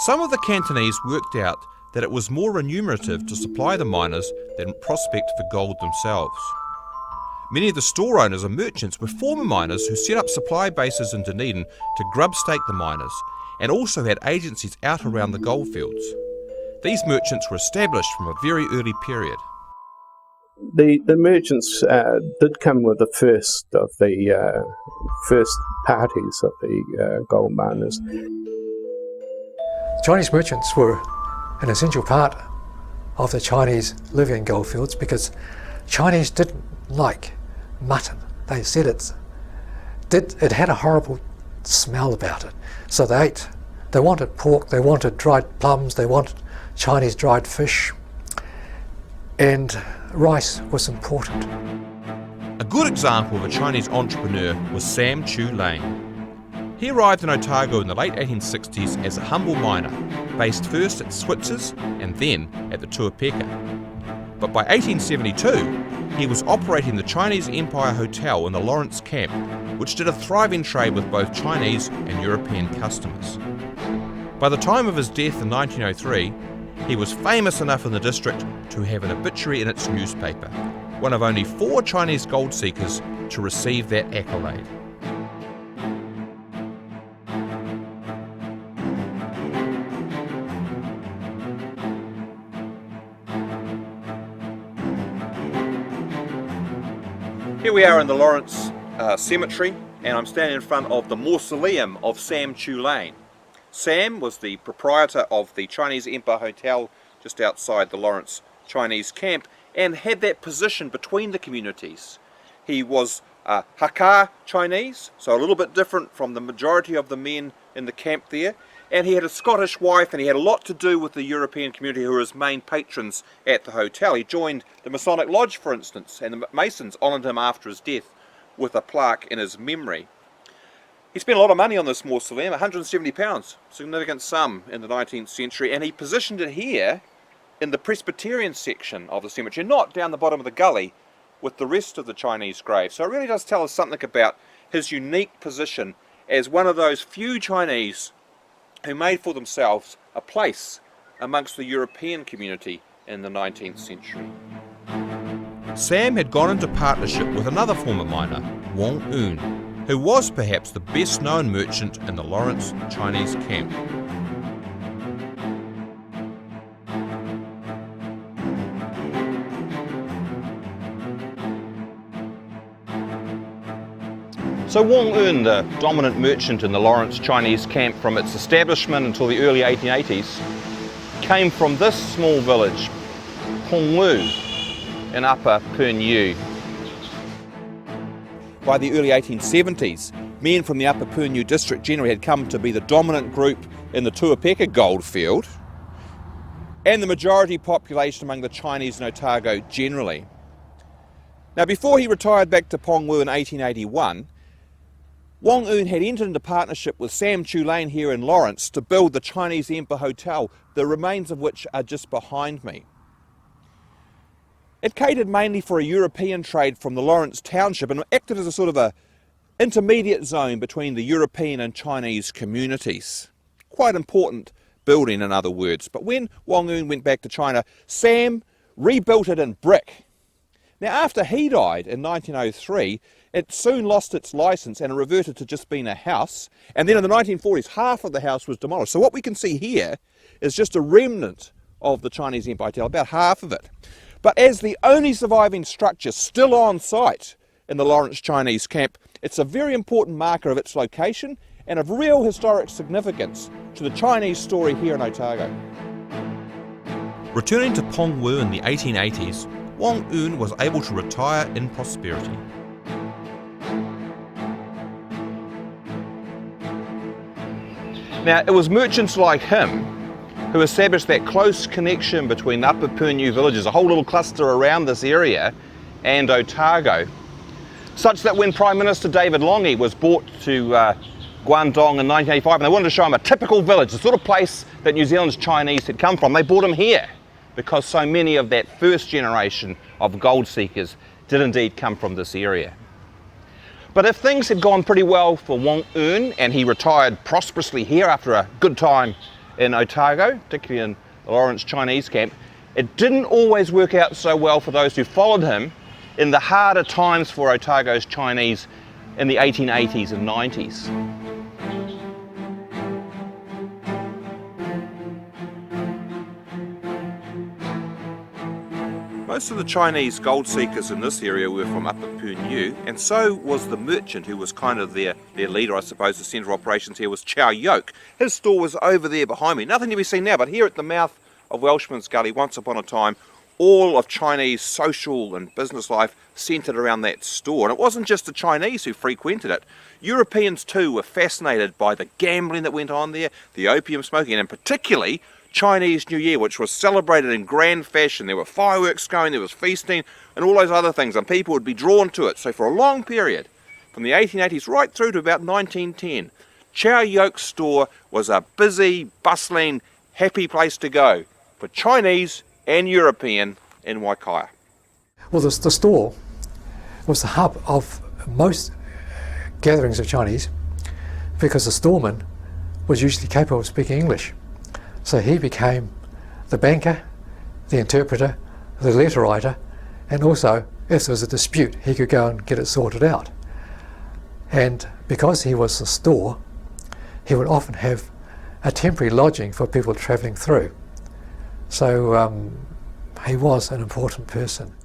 Some of the Cantonese worked out that it was more remunerative to supply the miners than prospect for gold themselves. Many of the store owners and merchants were former miners who set up supply bases in Dunedin to grub-stake the miners, and also had agencies out around the goldfields. These merchants were established from a very early period. The merchants did come with the first parties of the gold miners. Chinese merchants were an essential part of the Chinese living in goldfields because Chinese didn't like mutton. They said it had a horrible smell about it. So they wanted pork, they wanted dried plums, they wanted Chinese dried fish, and rice was important. A good example of a Chinese entrepreneur was Sam Chulainn. He arrived in Otago in the late 1860s as a humble miner, based first at Switzer's and then at the Tuapeka. But by 1872, he was operating the Chinese Empire Hotel in the Lawrence Camp, which did a thriving trade with both Chinese and European customers. By the time of his death in 1903, he was famous enough in the district to have an obituary in its newspaper, one of only 4 Chinese gold seekers to receive that accolade. Here we are in the Lawrence Cemetery, and I'm standing in front of the mausoleum of Sam Chulainn. Sam was the proprietor of the Chinese Empire Hotel just outside the Lawrence Chinese camp and had that position between the communities. He was Hakka Chinese, so a little bit different from the majority of the men in the camp there, and he had a Scottish wife, and he had a lot to do with the European community who were his main patrons at the hotel. He joined the Masonic Lodge, for instance, and the Masons honoured him after his death with a plaque in his memory. He spent a lot of money on this mausoleum, £170, significant sum in the 19th century, and he positioned it here in the Presbyterian section of the cemetery, not down the bottom of the gully with the rest of the Chinese graves. So it really does tell us something about his unique position as one of those few Chinese who made for themselves a place amongst the European community in the 19th century. Sam had gone into partnership with another former miner, Wong Moon, who was perhaps the best known merchant in the Lawrence Chinese camp. So Wong Moon, the dominant merchant in the Lawrence Chinese camp from its establishment until the early 1880s, came from this small village, Pengwu, in Upper Pernue. By the early 1870s, men from the Upper Pernue district generally had come to be the dominant group in the Tuapeka goldfield and the majority population among the Chinese in Otago generally. Now, before he retired back to Pengwu in 1881, Wong Moon had entered into partnership with Sam Chulainn here in Lawrence to build the Chinese Empire Hotel, the remains of which are just behind me. It catered mainly for a European trade from the Lawrence township and acted as a sort of a intermediate zone between the European and Chinese communities. Quite important building, in other words. But when Wong Moon went back to China, Sam rebuilt it in brick. Now, after he died in 1903, it soon lost its license and it reverted to just being a house. And then in the 1940s, half of the house was demolished. So what we can see here is just a remnant of the Chinese Empire Hotel, about half of it. But as the only surviving structure still on site in the Lawrence Chinese camp, it's a very important marker of its location and of real historic significance to the Chinese story here in Otago. Returning to Pengwu in the 1880s, Wong Moon was able to retire in prosperity. Now, it was merchants like him who established that close connection between the Upper Pernue villages, a whole little cluster around this area, and Otago, such that when Prime Minister David Lange was brought to Guangdong in 1985, and they wanted to show him a typical village, the sort of place that New Zealand's Chinese had come from, they brought him here because so many of that first generation of gold seekers did indeed come from this area. But if things had gone pretty well for Wong Moon and he retired prosperously here after a good time in Otago, particularly in the Lawrence Chinese camp, it didn't always work out so well for those who followed him in the harder times for Otago's Chinese in the 1880s and 90s. Most of the Chinese gold seekers in this area were from Upper Purniu, and so was the merchant who was kind of their leader, I suppose. The centre of operations here was Chow Yoke. His store was over there behind me. Nothing to be seen now, but here at the mouth of Welshman's Gully, once upon a time, all of Chinese social and business life centred around that store. And it wasn't just the Chinese who frequented it. Europeans too were fascinated by the gambling that went on there, the opium smoking, and particularly Chinese New Year, which was celebrated in grand fashion. There were fireworks going, there was feasting, and all those other things, and people would be drawn to it. So for a long period, from the 1880s right through to about 1910, Chow Yoke's store was a busy, bustling, happy place to go for Chinese and European in Waikaia. Well, the store was the hub of most gatherings of Chinese because the storeman was usually capable of speaking English. So he became the banker, the interpreter, the letter writer, and also, if there was a dispute, he could go and get it sorted out. And because he was the store, he would often have a temporary lodging for people travelling through. So he was an important person.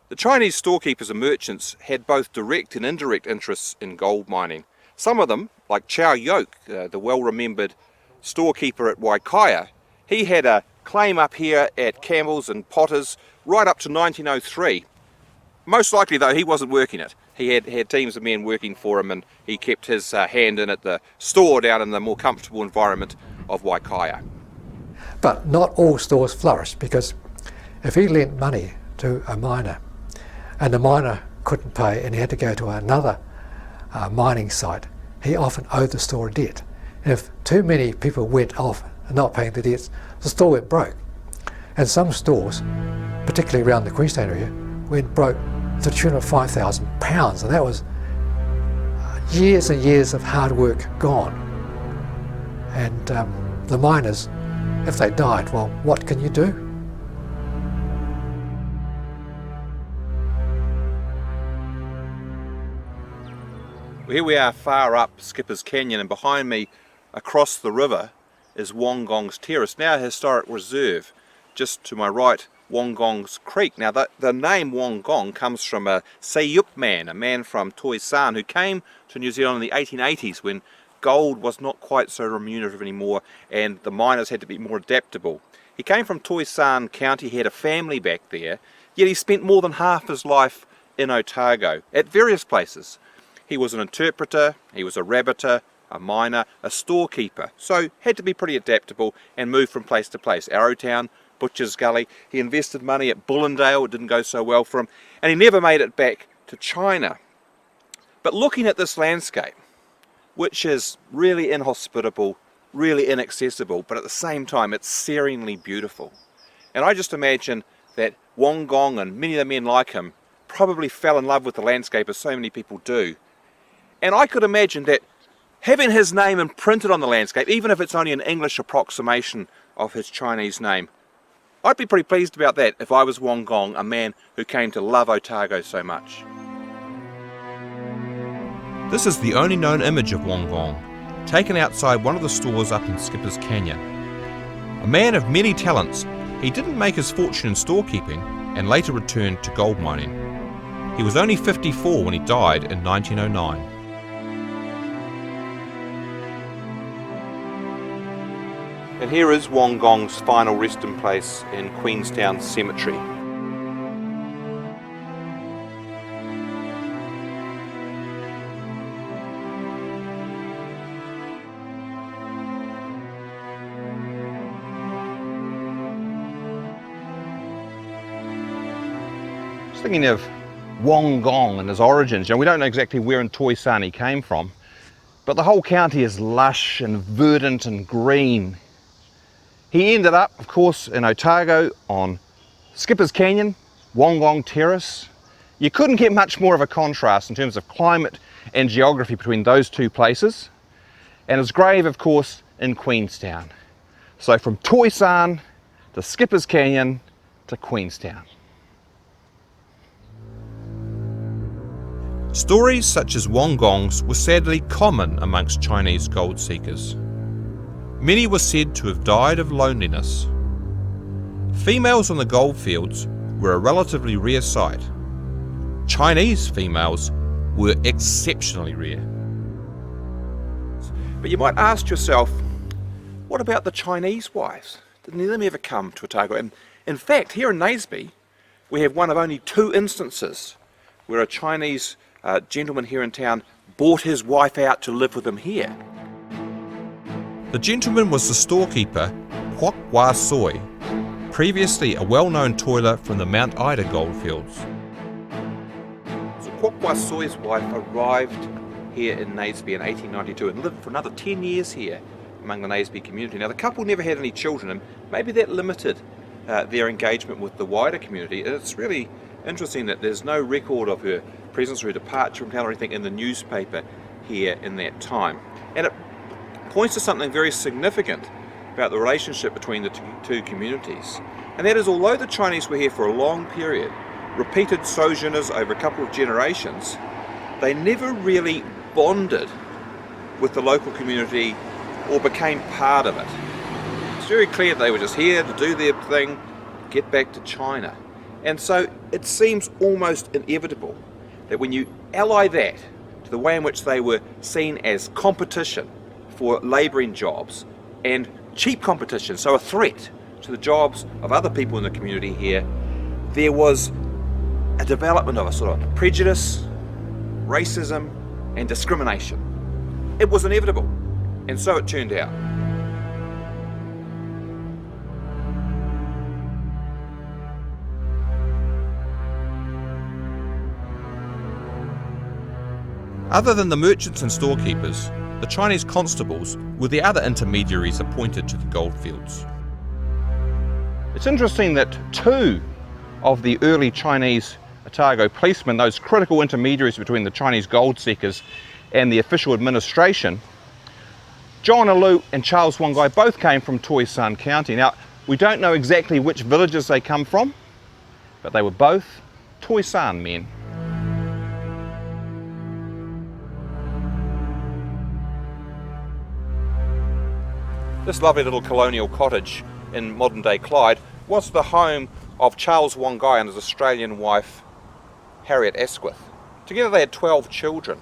The Chinese storekeepers and merchants had both direct and indirect interests in gold mining. Some of them, like Chow Yoke, the well-remembered storekeeper at Waikaia, he had a claim up here at Campbell's and Potter's right up to 1903. Most likely though he wasn't working it. He had teams of men working for him, and he kept his hand in at the store down in the more comfortable environment of Waikaia. But not all stores flourished, because if he lent money to a miner and the miner couldn't pay and he had to go to another mining site, he often owed the store a debt. And if too many people went off not paying the debts, the store went broke. And some stores, particularly around the Queenstown area, went broke to the tune of £5,000, and that was years and years of hard work gone. And the miners, if they died, well, what can you do? Well, here we are far up Skipper's Canyon, and behind me across the river is Wongong's Terrace, now a historic reserve. Just to my right, Wongong's Creek. Now the name Wongong comes from a Sayup man, a man from Toi San, who came to New Zealand in the 1880s when gold was not quite so remunerative anymore and the miners had to be more adaptable. He came from Toi San County, he had a family back there, yet he spent more than half his life in Otago, at various places. He was an interpreter, he was a rabbiter, a miner, a storekeeper, so had to be pretty adaptable and moved from place to place. Arrowtown, Butcher's Gully. He invested money at Bullendale, it didn't go so well for him, and he never made it back to China. But looking at this landscape, which is really inhospitable, really inaccessible, but at the same time it's searingly beautiful. And I just imagine that Wongong and many of the men like him probably fell in love with the landscape, as so many people do. And I could imagine that having his name imprinted on the landscape, even if it's only an English approximation of his Chinese name, I'd be pretty pleased about that if I was Wongong, a man who came to love Otago so much. This is the only known image of Wongong, taken outside one of the stores up in Skipper's Canyon. A man of many talents, he didn't make his fortune in storekeeping and later returned to gold mining. He was only 54 when he died in 1909. And here is Wongong's final resting place in Queenstown Cemetery. Just thinking of Wongong and his origins. We don't know exactly where in Toi San he came from, but the whole county is lush and verdant and green. He ended up, of course, in Otago on Skipper's Canyon, Wongong Terrace. You couldn't get much more of a contrast in terms of climate and geography between those two places. And his grave, of course, in Queenstown. So from Toi San to Skipper's Canyon to Queenstown. Stories such as Wong Gong's were sadly common amongst Chinese gold seekers. Many were said to have died of loneliness. Females on the goldfields were a relatively rare sight. Chinese females were exceptionally rare. But you might ask yourself, what about the Chinese wives? Did any of them ever come to Otago? And in fact, here in Naseby, we have one of only 2 instances where a Chinese gentleman here in town bought his wife out to live with him here. The gentleman was the storekeeper, Kwok Wah Soi, previously a well-known toiler from the Mount Ida goldfields. So Kwok Wah Soi's wife arrived here in Naseby in 1892 and lived for another 10 years here among the Naseby community. Now the couple never had any children, and maybe that limited their engagement with the wider community. It's really interesting that there's no record of her presence or her departure from town or anything in the newspaper here in that time. And it points to something very significant about the relationship between the two communities. And that is, although the Chinese were here for a long period, repeated sojourners over a couple of generations, they never really bonded with the local community or became part of it. It's very clear they were just here to do their thing, get back to China. And so it seems almost inevitable that when you ally that to the way in which they were seen as competition for labouring jobs and cheap competition, so a threat to the jobs of other people in the community here, there was a development of a sort of prejudice, racism and discrimination. It was inevitable, and so it turned out. Other than the merchants and storekeepers, the Chinese constables were the other intermediaries appointed to the goldfields. It's interesting that 2 of the early Chinese Otago policemen, those critical intermediaries between the Chinese gold seekers and the official administration, John Alou and Charles Wongai, both came from Toi San County. Now, we don't know exactly which villages they come from, but they were both Toi San men. This lovely little colonial cottage in modern day Clyde was the home of Charles Wongai and his Australian wife Harriet Asquith. Together they had 12 children,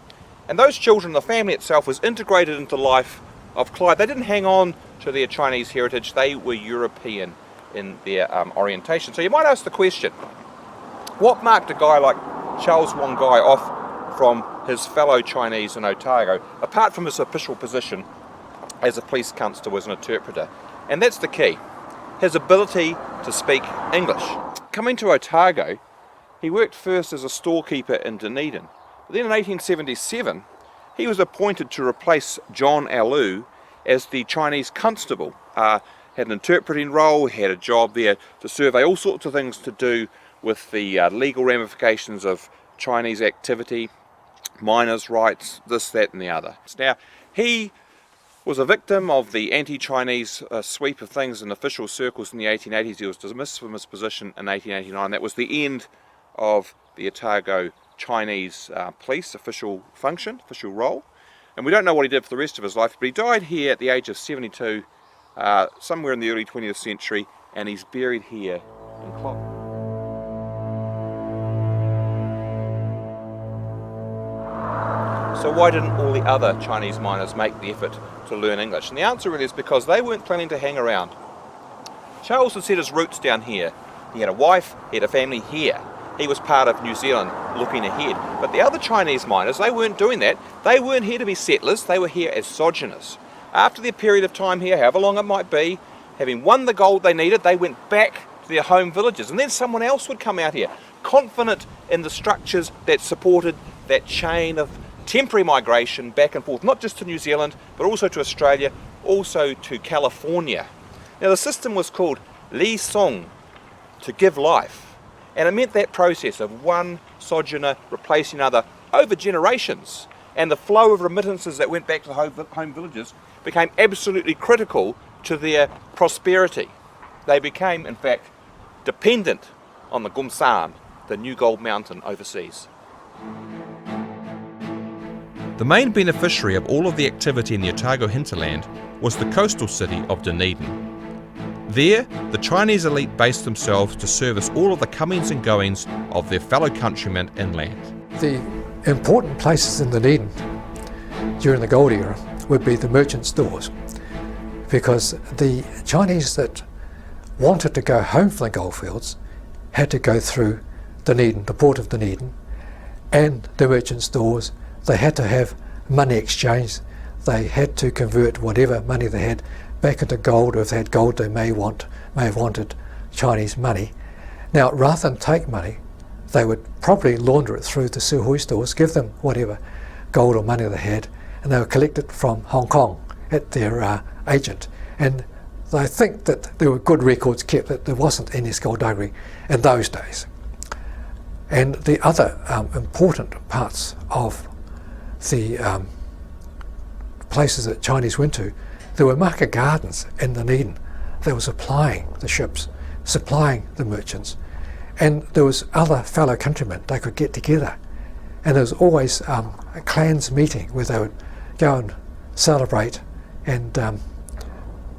and those children, the family itself, was integrated into the life of Clyde. They didn't hang on to their Chinese heritage, they were European in their orientation. So you might ask the question, what marked a guy like Charles Wongai off from his fellow Chinese in Otago, apart from his official position as a police constable, as an interpreter? And that's the key, his ability to speak English. Coming to Otago, he worked first as a storekeeper in Dunedin, but then in 1877 he was appointed to replace John Alou as the Chinese constable. Had an interpreting role, had a job there to survey all sorts of things to do with the legal ramifications of Chinese activity, miners' rights, this, that and the other. Now, he was a victim of the anti-Chinese sweep of things in official circles in the 1880s. He was dismissed from his position in 1889. That was the end of the Otago Chinese police official function, official role. And we don't know what he did for the rest of his life, but he died here at the age of 72, somewhere in the early 20th century, and he's buried here in Clyde. So why didn't all the other Chinese miners make the effort to learn English? And the answer really is because they weren't planning to hang around. Charles had set his roots down here. He had a wife, he had a family here. He was part of New Zealand looking ahead. But the other Chinese miners, they weren't doing that. They weren't here to be settlers, they were here as sojourners. After their period of time here, however long it might be, having won the gold they needed, they went back to their home villages. And then someone else would come out here, confident in the structures that supported that chain of temporary migration back and forth, not just to New Zealand, but also to Australia, also to California. Now the system was called Li Song, to give life, and it meant that process of one sojourner replacing another over generations, and the flow of remittances that went back to the home villages became absolutely critical to their prosperity. They became, in fact, dependent on the Gumsan, the new gold mountain overseas. The main beneficiary of all of the activity in the Otago hinterland was the coastal city of Dunedin. There, the Chinese elite based themselves to service all of the comings and goings of their fellow countrymen inland. The important places in Dunedin during the gold era would be the merchant stores, because the Chinese that wanted to go home from the goldfields had to go through Dunedin, the port of Dunedin, and the merchant stores. They had to have money exchange. They had to convert whatever money they had back into gold, or if they had gold they may have wanted Chinese money. Now, rather than take money, they would probably launder it through the Suhui stores, give them whatever gold or money they had, and they would collect it from Hong Kong at their agent. And I think that there were good records kept that there wasn't any skullduggery in those days. And the other important parts of the places that Chinese went to, there were market gardens in Dunedin. They were supplying the ships, supplying the merchants, and there was other fellow countrymen they could get together. And there was always a clans meeting where they would go and celebrate and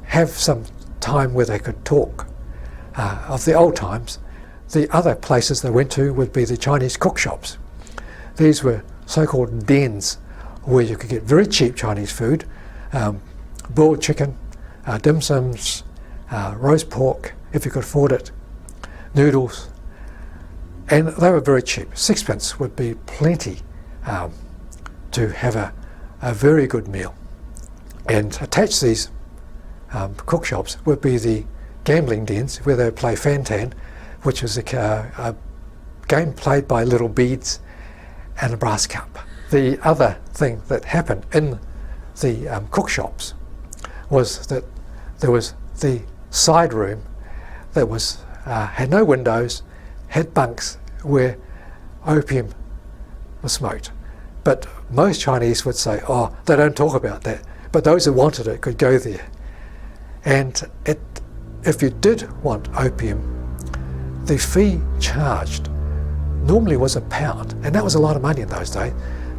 have some time where they could talk of the old times. The other places they went to would be the Chinese cook shops. These were so-called dens where you could get very cheap Chinese food, boiled chicken, dim sums, roast pork, if you could afford it, noodles, and they were very cheap. 6p would be plenty to have a very good meal. And attached to these cook shops would be the gambling dens where they would play Fantan, which was a game played by little beads and a brass cup. The other thing that happened in the cook shops was that there was the side room that was had no windows, had bunks where opium was smoked. But most Chinese would say, oh, they don't talk about that. But those who wanted it could go there. And if you did want opium, the fee charged normally was £1, and that was a lot of money in those days,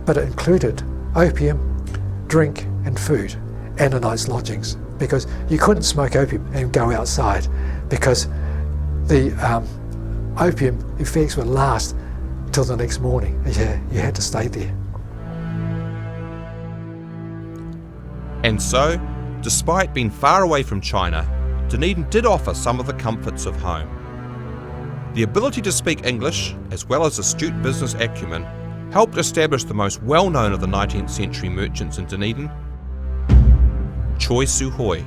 but it included opium, drink and food, and a night's lodgings, because you couldn't smoke opium and go outside, because the opium effects would last till the next morning. You had to stay there. And so, despite being far away from China, Dunedin did offer some of the comforts of home. The ability to speak English, as well as astute business acumen, helped establish the most well-known of the 19th century merchants in Dunedin, Choi Su Hoi.